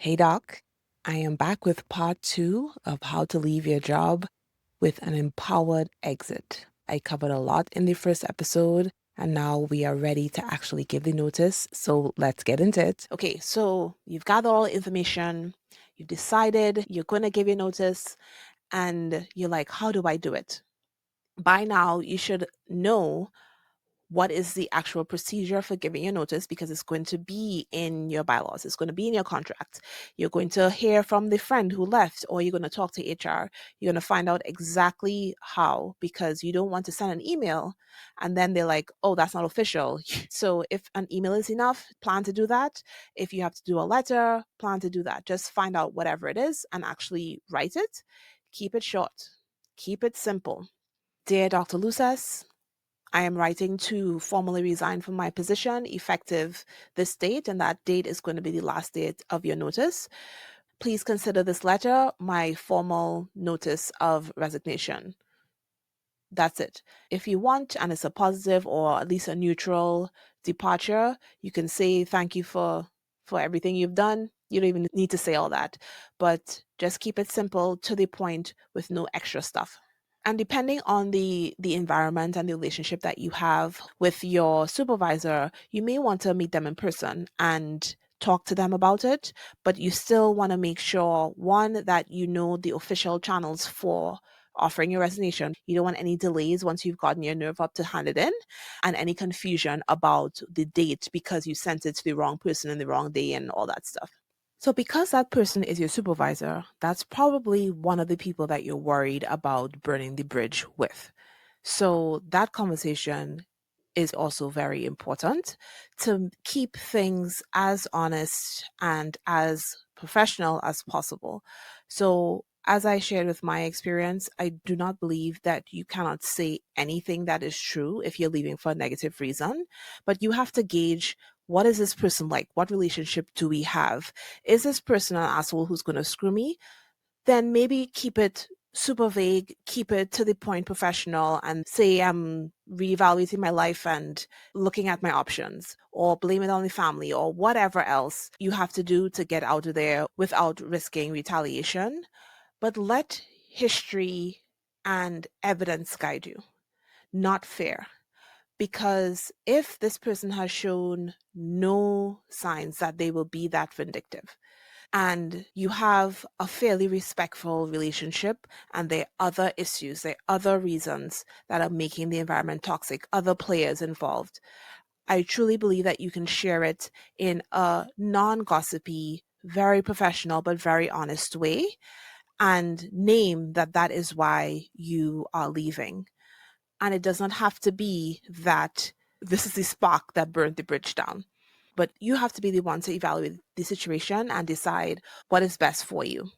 Hey Doc, I am back with part two of how to leave your job with an empowered exit. I covered a lot in the first episode, and now we are ready to actually give the notice. So let's get into it. Okay, so you've gathered all the information, you've decided you're going to give your notice, and you're like, how do I do it? By now, you should know what is the actual procedure for giving your notice because it's going to be in your bylaws, it's going to be in your contract. You're going to hear from the friend who left, or you're going to talk to HR. You're going to find out exactly how, because you don't want to send an email and then they're like, oh, that's not official. So if an email is enough, plan to do that. If you have to do a letter, plan to do that. Just find out whatever it is and actually write it. Keep it short, keep it simple. Dear Dr. Luces, I am writing to formally resign from my position effective this date, and that date is going to be the last date of your notice. Please consider this letter my formal notice of resignation. That's it. If you want, and it's a positive or at least a neutral departure, you can say thank you for everything you've done. You don't even need to say all that, but just keep it simple to the point with no extra stuff. And depending on the environment and the relationship that you have with your supervisor, you may want to meet them in person and talk to them about it, but you still want to make sure, one, that you know the official channels for offering your resignation. You don't want any delays once you've gotten your nerve up to hand it in, and any confusion about the date because you sent it to the wrong person in the wrong day and all that stuff. So, because that person is your supervisor, that's probably one of the people that you're worried about burning the bridge with. So, that conversation is also very important to keep things as honest and as professional as possible. So, as I shared with my experience, I do not believe that you cannot say anything that is true if you're leaving for a negative reason, but you have to gauge, what is this person like? What relationship do we have? Is this person an asshole who's going to screw me? Then maybe keep it super vague, keep it to the point professional, and say I'm reevaluating my life and looking at my options, or blame it on the family, or whatever else you have to do to get out of there without risking retaliation. But let history and evidence guide you, not fear. Because if this person has shown no signs that they will be that vindictive, and you have a fairly respectful relationship, and there are other issues, there are other reasons that are making the environment toxic, other players involved, I truly believe that you can share it in a non-gossipy, very professional, but very honest way, and name that that is why you are leaving. And it does not have to be that this is the spark that burned the bridge down, but you have to be the one to evaluate the situation and decide what is best for you.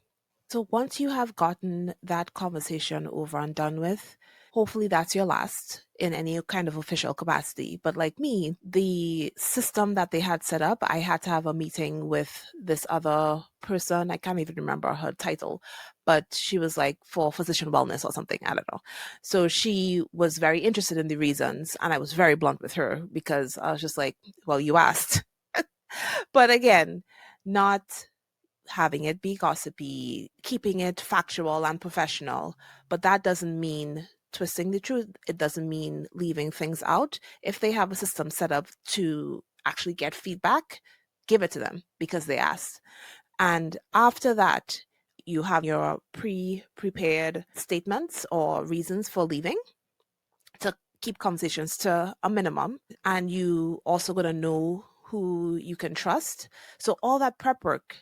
So once you have gotten that conversation over and done with, hopefully that's your last in any kind of official capacity. But like me, the system that they had set up, I had to have a meeting with this other person. I can't even remember her title, but she was like for physician wellness or something. I don't know. So she was very interested in the reasons, and I was very blunt with her because I was just like, well, you asked. But again, not having it be gossipy, keeping it factual and professional. But that doesn't mean twisting the truth. It doesn't mean leaving things out. If they have a system set up to actually get feedback, give it to them because they asked. And after that, you have your prepared statements or reasons for leaving to keep conversations to a minimum. And you also got to know who you can trust. So all that prep work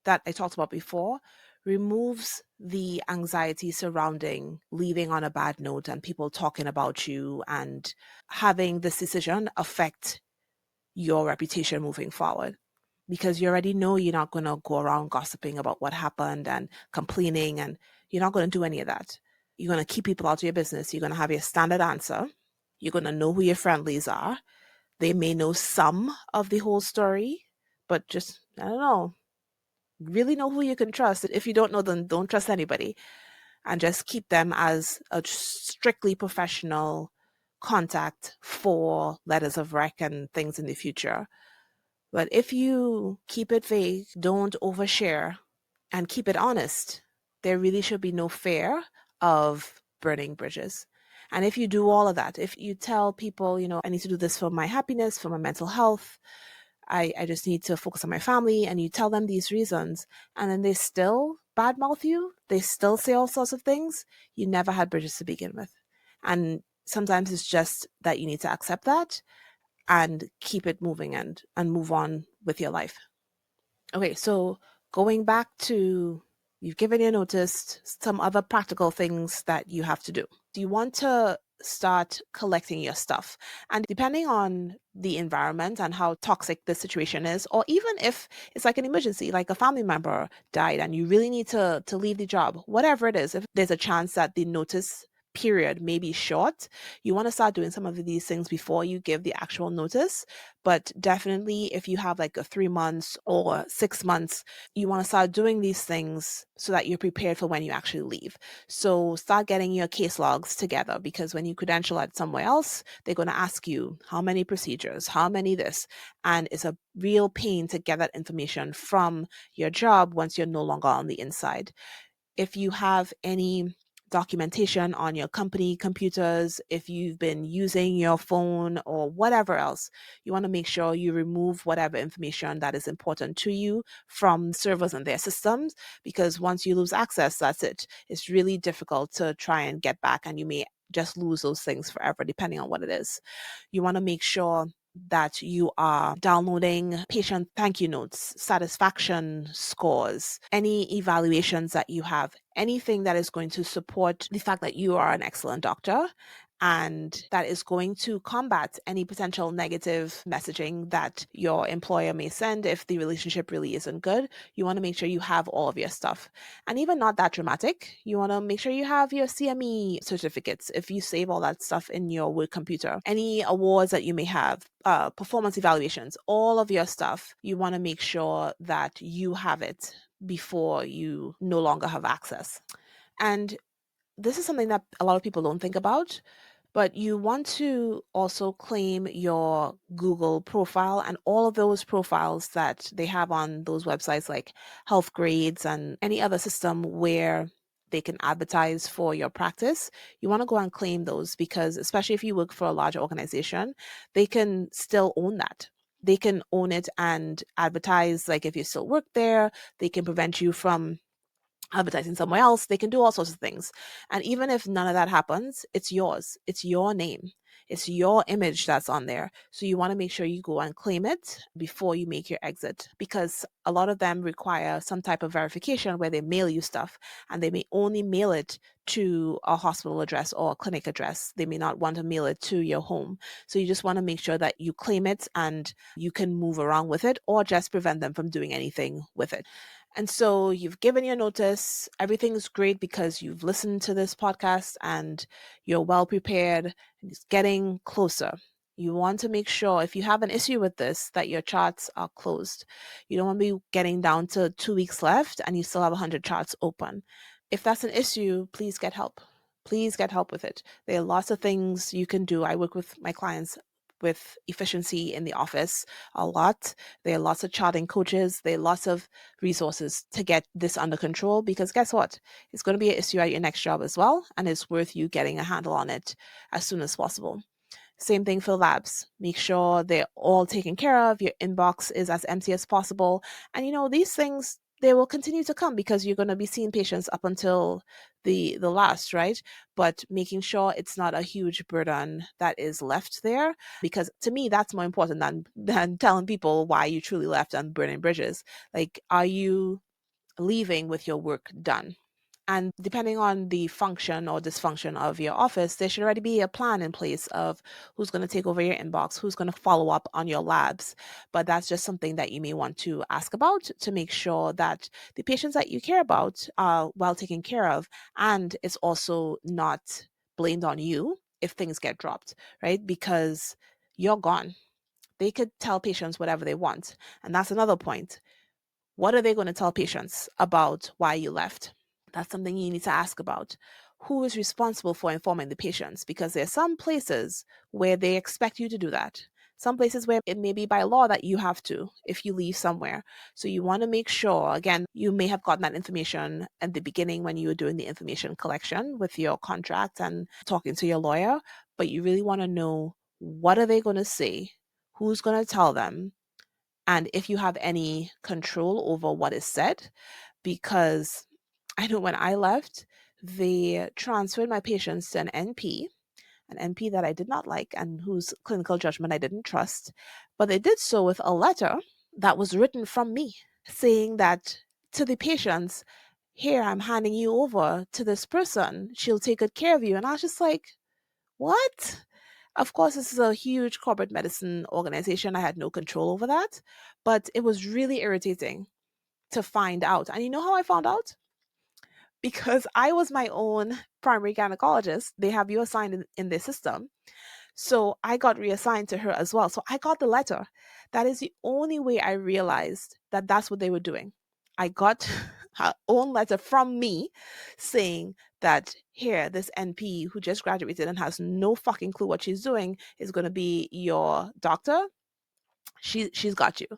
that I talked about before removes the anxiety surrounding leaving on a bad note and people talking about you and having this decision affect your reputation moving forward. Because you already know you're not going to go around gossiping about what happened and complaining, and you're not going to do any of that. You're going to keep people out of your business. You're going to have your standard answer. You're going to know who your friendlies are. They may know some of the whole story, but just, I don't know, really know who you can trust. If you don't know them, don't trust anybody, and just keep them as a strictly professional contact for letters of rec and things in the future. But if you keep it vague, don't overshare, and keep it honest, there really should be no fear of burning bridges. And if you do all of that, if you tell people, I need to do this for my happiness, for my mental health, I just need to focus on my family, and you tell them these reasons, and then they still badmouth you, they still say all sorts of things, you never had bridges to begin with. And sometimes it's just that you need to accept that and keep it moving and move on with your life. Okay, so going back to, you've given your notice, some other practical things that you have to do. Do you want to start collecting your stuff? And depending on the environment and how toxic the situation is, or even if it's like an emergency, like a family member died and you really need to leave the job, whatever it is, if there's a chance that the notice period may be short, you want to start doing some of these things before you give the actual notice. But definitely, if you have like a 3 months or 6 months, you want to start doing these things so that you're prepared for when you actually leave. So start getting your case logs together, because when you credential at somewhere else, they're going to ask you how many procedures, how many this. And it's a real pain to get that information from your job once you're no longer on the inside. If you have any documentation on your company computers, if you've been using your phone or whatever else, you want to make sure you remove whatever information that is important to you from servers and their systems, because once you lose access, that's it. It's really difficult to try and get back, and you may just lose those things forever, depending on what it is. You want to make sure that you are downloading patient thank you notes, satisfaction scores, any evaluations that you have, anything that is going to support the fact that you are an excellent doctor and that is going to combat any potential negative messaging that your employer may send if the relationship really isn't good. You want to make sure you have all of your stuff. And even not that dramatic, you want to make sure you have your CME certificates if you save all that stuff in your work computer. Any awards that you may have, performance evaluations, all of your stuff, you want to make sure that you have it before you no longer have access. And this is something that a lot of people don't think about, but you want to also claim your Google profile and all of those profiles that they have on those websites like Health Grades and any other system where they can advertise for your practice. You want to go and claim those, because especially if you work for a large organization, they can still own that. They can own it and advertise, like if you still work there, they can prevent you from advertising somewhere else. They can do all sorts of things. And even if none of that happens, it's yours. It's your name. It's your image that's on there. So you want to make sure you go and claim it before you make your exit, because a lot of them require some type of verification where they mail you stuff, and they may only mail it to a hospital address or a clinic address. They may not want to mail it to your home. So you just want to make sure that you claim it and you can move around with it, or just prevent them from doing anything with it. And so you've given your notice. Everything's great because you've listened to this podcast and you're well prepared, and it's getting closer. You want to make sure, if you have an issue with this, that your charts are closed. You don't want to be getting down to 2 weeks left and you still have 100 charts open. If that's an issue, please get help. Please get help with it. There are lots of things you can do. I work with my clients with efficiency in the office a lot. There are lots of charting coaches. There are lots of resources to get this under control, because guess what? It's going to be an issue at your next job as well. And it's worth you getting a handle on it as soon as possible. Same thing for labs. Make sure they're all taken care of. Your inbox is as empty as possible. And these things, they will continue to come because you're going to be seeing patients up until the last, right? But making sure it's not a huge burden that is left there, because to me that's more important than telling people why you truly left and burning bridges. Like, are you leaving with your work done? And depending on the function or dysfunction of your office, there should already be a plan in place of who's going to take over your inbox, who's going to follow up on your labs. But that's just something that you may want to ask about to make sure that the patients that you care about are well taken care of. And it's also not blamed on you if things get dropped, right? Because you're gone. They could tell patients whatever they want. And that's another point. What are they going to tell patients about why you left? That's something you need to ask about. Who is responsible for informing the patients? Because there are some places where they expect you to do that. Some places where it may be by law that you have to if you leave somewhere. So you want to make sure, again, you may have gotten that information at the beginning when you were doing the information collection with your contract and talking to your lawyer, but you really want to know, what are they going to say? Who's going to tell them? And if you have any control over what is said, because I know when I left, they transferred my patients to an NP that I did not like and whose clinical judgment I didn't trust. But they did so with a letter that was written from me saying that to the patients, here, I'm handing you over to this person. She'll take good care of you. And I was just like, what? Of course, this is a huge corporate medicine organization. I had no control over that. But it was really irritating to find out. And you know how I found out? Because I was my own primary gynecologist. They have you assigned in their system. So I got reassigned to her as well. So I got the letter. That is the only way I realized that that's what they were doing. I got her own letter from me saying that, here, this NP who just graduated and has no fucking clue what she's doing is going to be your doctor. She's got you.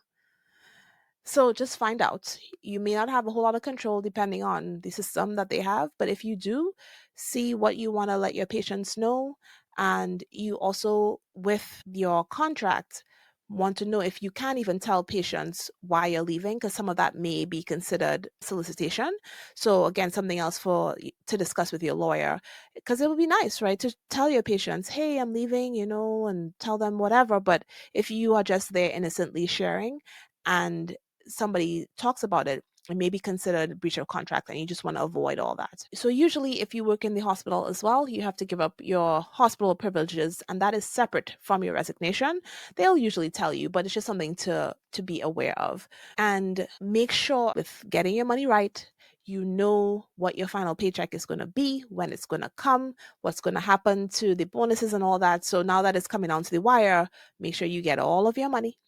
So just find out. You may not have a whole lot of control depending on the system that they have, but if you do, see what you want to let your patients know. And you also, with your contract, want to know if you can even tell patients why you're leaving, because some of that may be considered solicitation. So again, something else to discuss with your lawyer, because it would be nice, right, to tell your patients, hey, I'm leaving, and tell them whatever. But if you are just there innocently sharing, and somebody talks about it, it may be considered breach of contract, and you just want to avoid all that. So usually if you work in the hospital as well, you have to give up your hospital privileges, and that is separate from your resignation. They'll usually tell you, but it's just something to be aware of. And make sure with getting your money right, you know what your final paycheck is going to be, when it's going to come, what's going to happen to the bonuses and all that. So now that it's coming down to the wire, make sure you get all of your money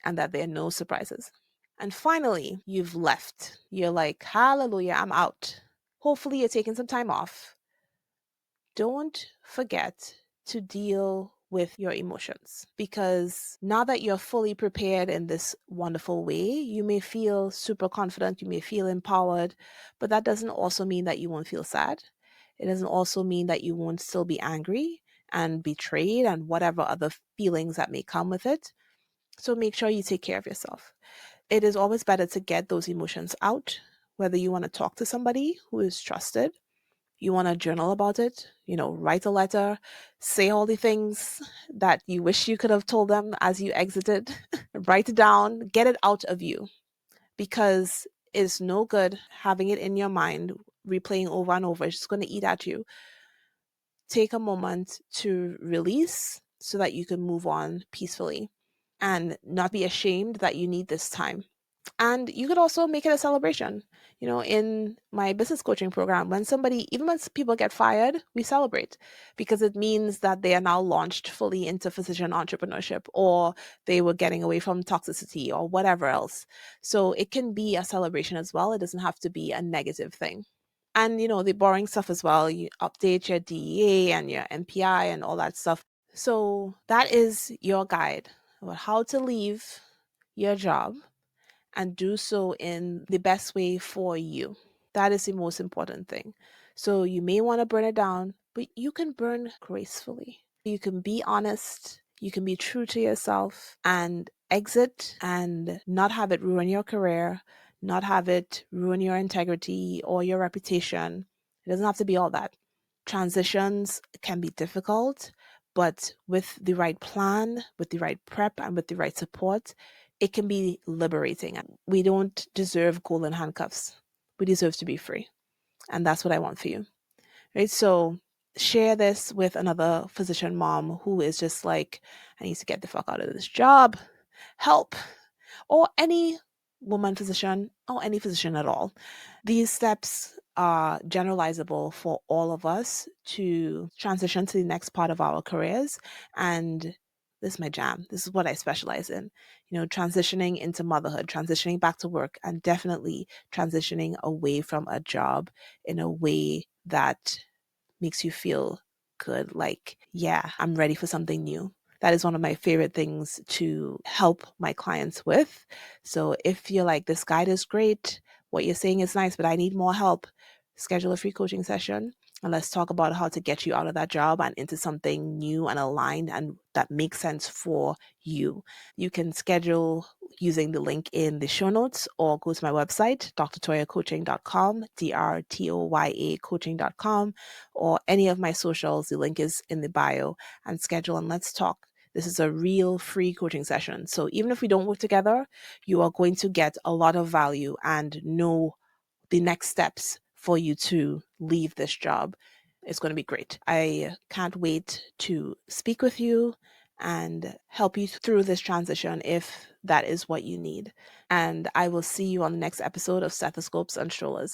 and that there are no surprises. And finally, you've left. You're like, hallelujah, I'm out. Hopefully, you're taking some time off. Don't forget to deal with your emotions, because now that you're fully prepared in this wonderful way, you may feel super confident, you may feel empowered, but that doesn't also mean that you won't feel sad. It doesn't also mean that you won't still be angry and betrayed and whatever other feelings that may come with it. So make sure you take care of yourself. It is always better to get those emotions out, whether you want to talk to somebody who is trusted, you want to journal about it, write a letter, say all the things that you wish you could have told them as you exited, write it down, get it out of you, because it's no good having it in your mind, replaying over and over. It's just going to eat at you. Take a moment to release so that you can move on peacefully and not be ashamed that you need this time. And you could also make it a celebration. In my business coaching program, even when people get fired, we celebrate, because it means that they are now launched fully into physician entrepreneurship, or they were getting away from toxicity or whatever else. So it can be a celebration as well. It doesn't have to be a negative thing. And, the boring stuff as well, you update your DEA and your MPI and all that stuff. So that is your guide about how to leave your job and do so in the best way for you. That is the most important thing. So you may want to burn it down, but you can burn gracefully. You can be honest, you can be true to yourself and exit and not have it ruin your career, not have it ruin your integrity or your reputation. It doesn't have to be all that. Transitions can be difficult, but with the right plan, with the right prep, and with the right support, it can be liberating. We don't deserve golden handcuffs. We deserve to be free. And that's what I want for you. Right? So share this with another physician mom who is just like, I need to get the fuck out of this job. Help. Or any woman physician, or any physician at all. These steps are generalizable for all of us to transition to the next part of our careers. And this is my jam. This is what I specialize in. Transitioning into motherhood, transitioning back to work, and definitely transitioning away from a job in a way that makes you feel good. Like, yeah, I'm ready for something new. That is one of my favorite things to help my clients with. So if you're like, this guide is great, what you're saying is nice, but I need more help, schedule a free coaching session and let's talk about how to get you out of that job and into something new and aligned and that makes sense for you. You can schedule using the link in the show notes or go to my website, drtoyacoaching.com, DRTOYA coaching.com, or any of my socials. The link is in the bio, and schedule and let's talk. This is a real free coaching session. So even if we don't work together, you are going to get a lot of value and know the next steps for you to leave this job. It's going to be great. I can't wait to speak with you and help you through this transition if that is what you need. And I will see you on the next episode of Stethoscopes and Strollers.